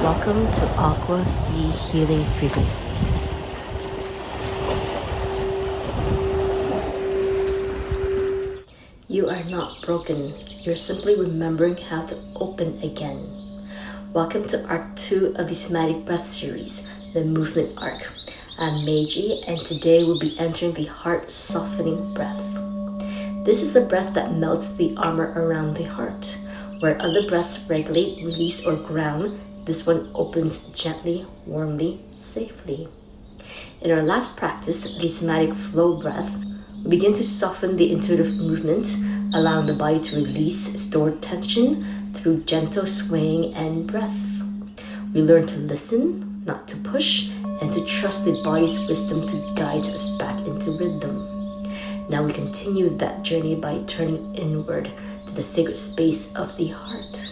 Welcome to Aqua Sea Healing Frequency. You are not broken. You're simply remembering how to open again. Welcome to Arc 2 of the Somatic Breath series, the Movement Arc. I'm Meiji, and today we'll be entering the Heart Softening Breath. This is the breath that melts the armor around the heart. Where other breaths regulate, release, or ground, this one opens gently, warmly, safely. In our last practice, the Somatic Flow Breath, we begin to soften the intuitive movement, allowing the body to release stored tension through gentle swaying and breath. We learn to listen, not to push, and to trust the body's wisdom to guide us back into rhythm. Now we continue that journey by turning inward to the sacred space of the heart.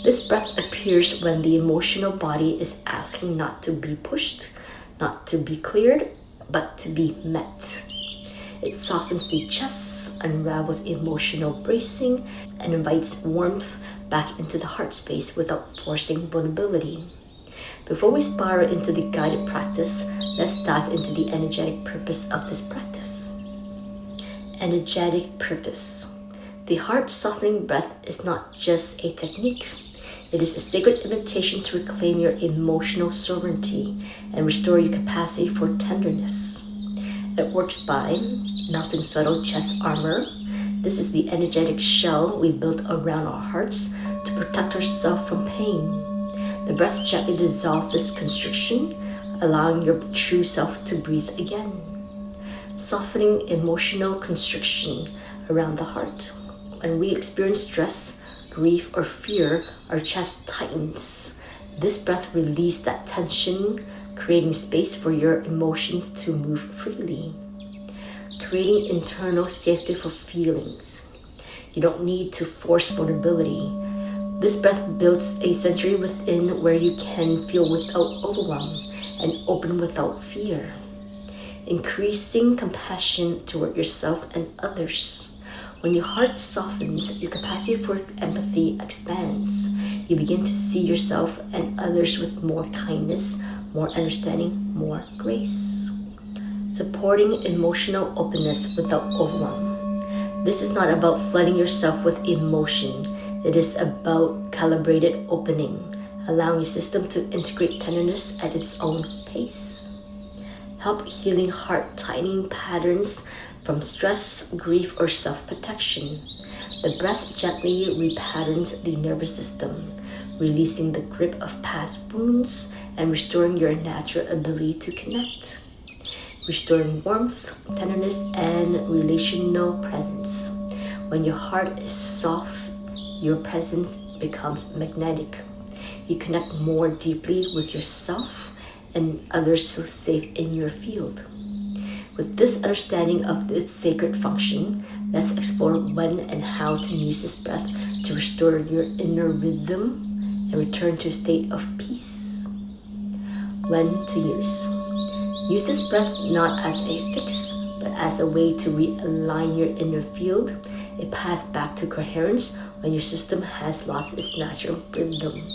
This breath appears when the emotional body is asking not to be pushed, not to be cleared, but to be met. It softens the chest, unravels emotional bracing, and invites warmth back into the heart space without forcing vulnerability. Before we spiral into the guided practice, let's dive into the energetic purpose of this practice. Energetic purpose. The heart softening breath is not just a technique. It is a sacred invitation to reclaim your emotional sovereignty and restore your capacity for tenderness. It works by melting subtle chest armor. This is the energetic shell we built around our hearts to protect ourselves from pain. The breath gently dissolves this constriction, allowing your true self to breathe again. Softening emotional constriction around the heart. When we experience stress, grief, or fear, our chest tightens. This breath releases that tension, creating space for your emotions to move freely. Creating internal safety for feelings. You don't need to force vulnerability. This breath builds a sanctuary within where you can feel without overwhelm and open without fear. Increasing compassion toward yourself and others. When your heart softens, your capacity for empathy expands. You begin to see yourself and others with more kindness, more understanding, more grace. Supporting emotional openness without overwhelm. This is not about flooding yourself with emotion. It is about calibrated opening, allowing your system to integrate tenderness at its own pace. Help healing heart tightening patterns from stress, grief, or self-protection. The breath gently repatterns the nervous system, releasing the grip of past wounds and restoring your natural ability to connect. Restoring warmth, tenderness, and relational presence. When your heart is soft, your presence becomes magnetic. You connect more deeply with yourself, and others feel safe in your field. With this understanding of its sacred function, let's explore when and how to use this breath to restore your inner rhythm and return to a state of peace. When to use. Use this breath not as a fix, but as a way to realign your inner field, a path back to coherence when your system has lost its natural rhythm.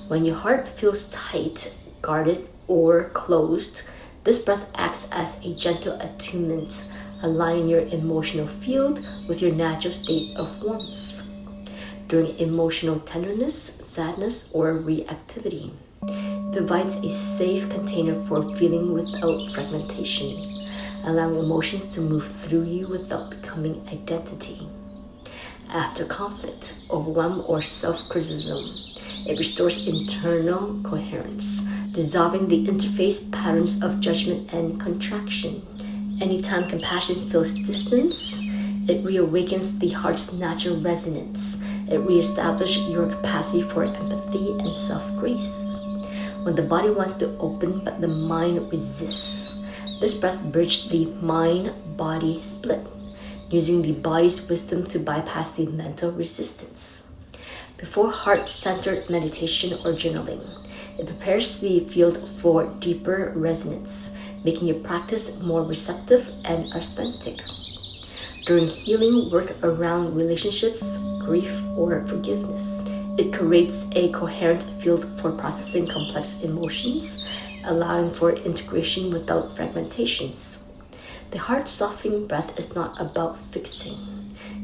When your heart feels tight, guarded, or closed, this breath acts as a gentle attunement, aligning your emotional field with your natural state of warmth. During emotional tenderness, sadness, or reactivity, it provides a safe container for feeling without fragmentation, allowing emotions to move through you without becoming identity. After conflict, overwhelm, or self-criticism, it restores internal coherence, dissolving the interface patterns of judgment and contraction. Anytime compassion feels distance, it reawakens the heart's natural resonance. It reestablishes your capacity for empathy and self-grace. When the body wants to open but the mind resists, this breath bridges the mind-body split, using the body's wisdom to bypass the mental resistance. Before heart-centered meditation or journaling, it prepares the field for deeper resonance, making your practice more receptive and authentic. During healing work around relationships, grief, or forgiveness, It creates a coherent field for processing complex emotions, allowing for integration without fragmentations. The heart-softening breath is not about fixing.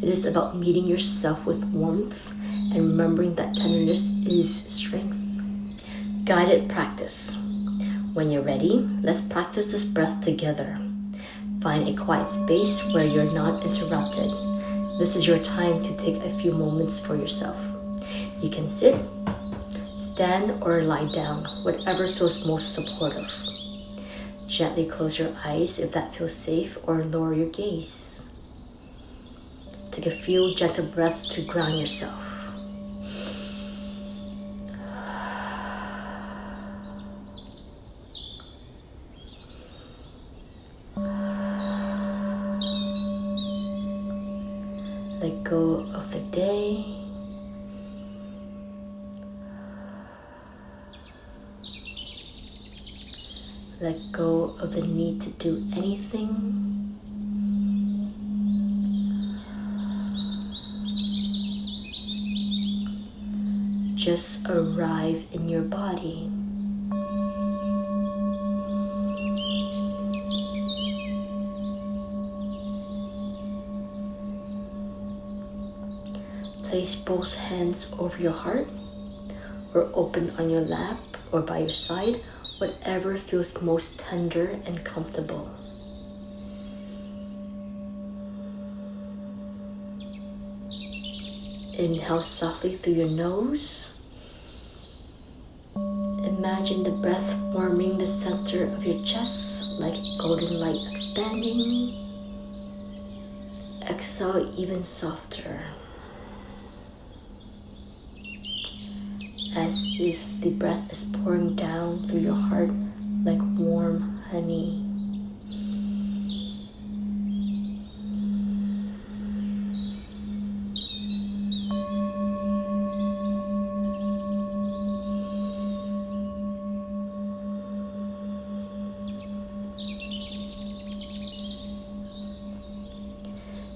It is about meeting yourself with warmth and remembering that tenderness is strength. Guided practice. When you're ready, let's practice this breath together. Find a quiet space where you're not interrupted. This is your time to take a few moments for yourself. You can sit, stand, or lie down, whatever feels most supportive. Gently close your eyes if that feels safe, or lower your gaze. Take a few gentle breaths to ground yourself. Let go of the day. Let go of the need to do anything. Just arrive in your body. Place both hands over your heart or open on your lap or by your side, whatever feels most tender and comfortable. Inhale softly through your nose. Imagine the breath warming the center of your chest like golden light expanding. Exhale even softer, as if the breath is pouring down through your heart like warm honey.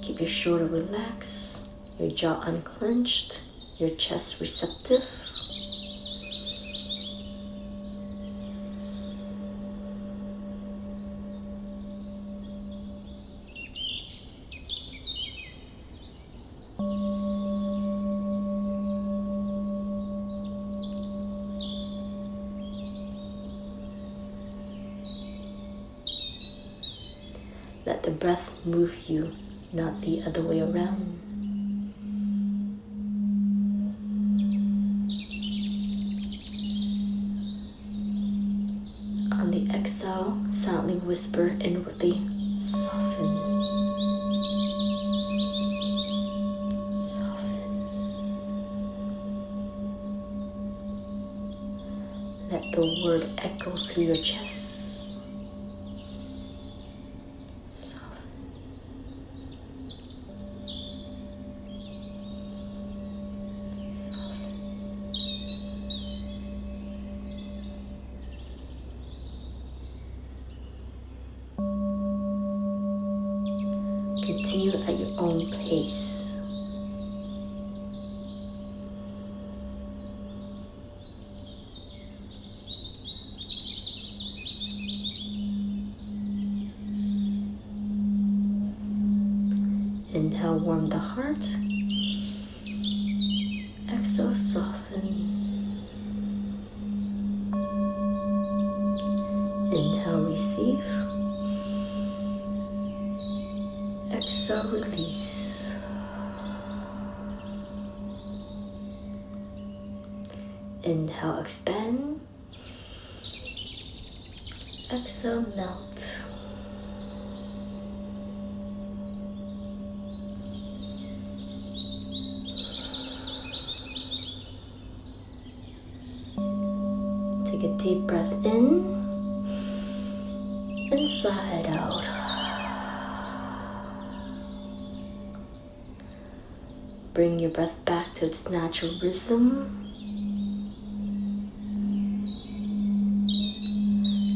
Keep your shoulder relaxed, your jaw unclenched, your chest receptive. Let the breath move you, not the other way around. On the exhale, silently whisper inwardly, soften. Soften. Let the word echo through your chest. Continue at your own pace. Inhale, warm the heart. Exhale, soften. Inhale, receive. Exhale, release. Inhale, expand. Exhale, melt. Take a deep breath in and sigh it out. Bring your breath back to its natural rhythm.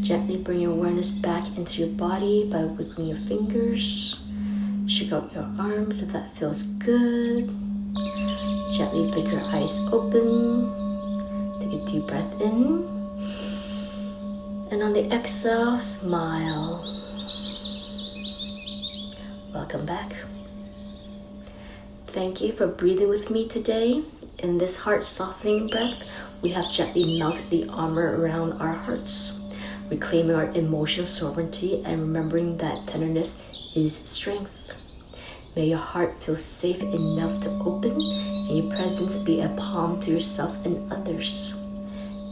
Gently bring your awareness back into your body by wiggling your fingers. Shake out your arms if that feels good. Gently flick your eyes open. Take a deep breath in. And on the exhale, smile. Welcome back. Thank you for breathing with me today. In this heart-softening breath, we have gently melted the armor around our hearts, reclaiming our emotional sovereignty and remembering that tenderness is strength. May your heart feel safe enough to open and your presence be a balm to yourself and others.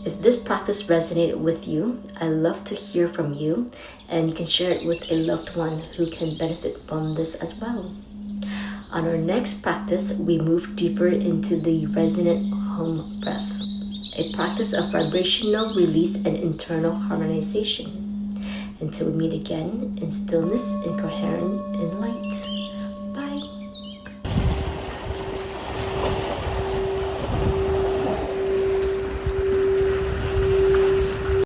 If this practice resonated with you, I'd love to hear from you, and you can share it with a loved one who can benefit from this as well. On our next practice, we move deeper into the resonant hum breath, a practice of vibrational release and internal harmonization. Until we meet again, in stillness, in coherence, in light.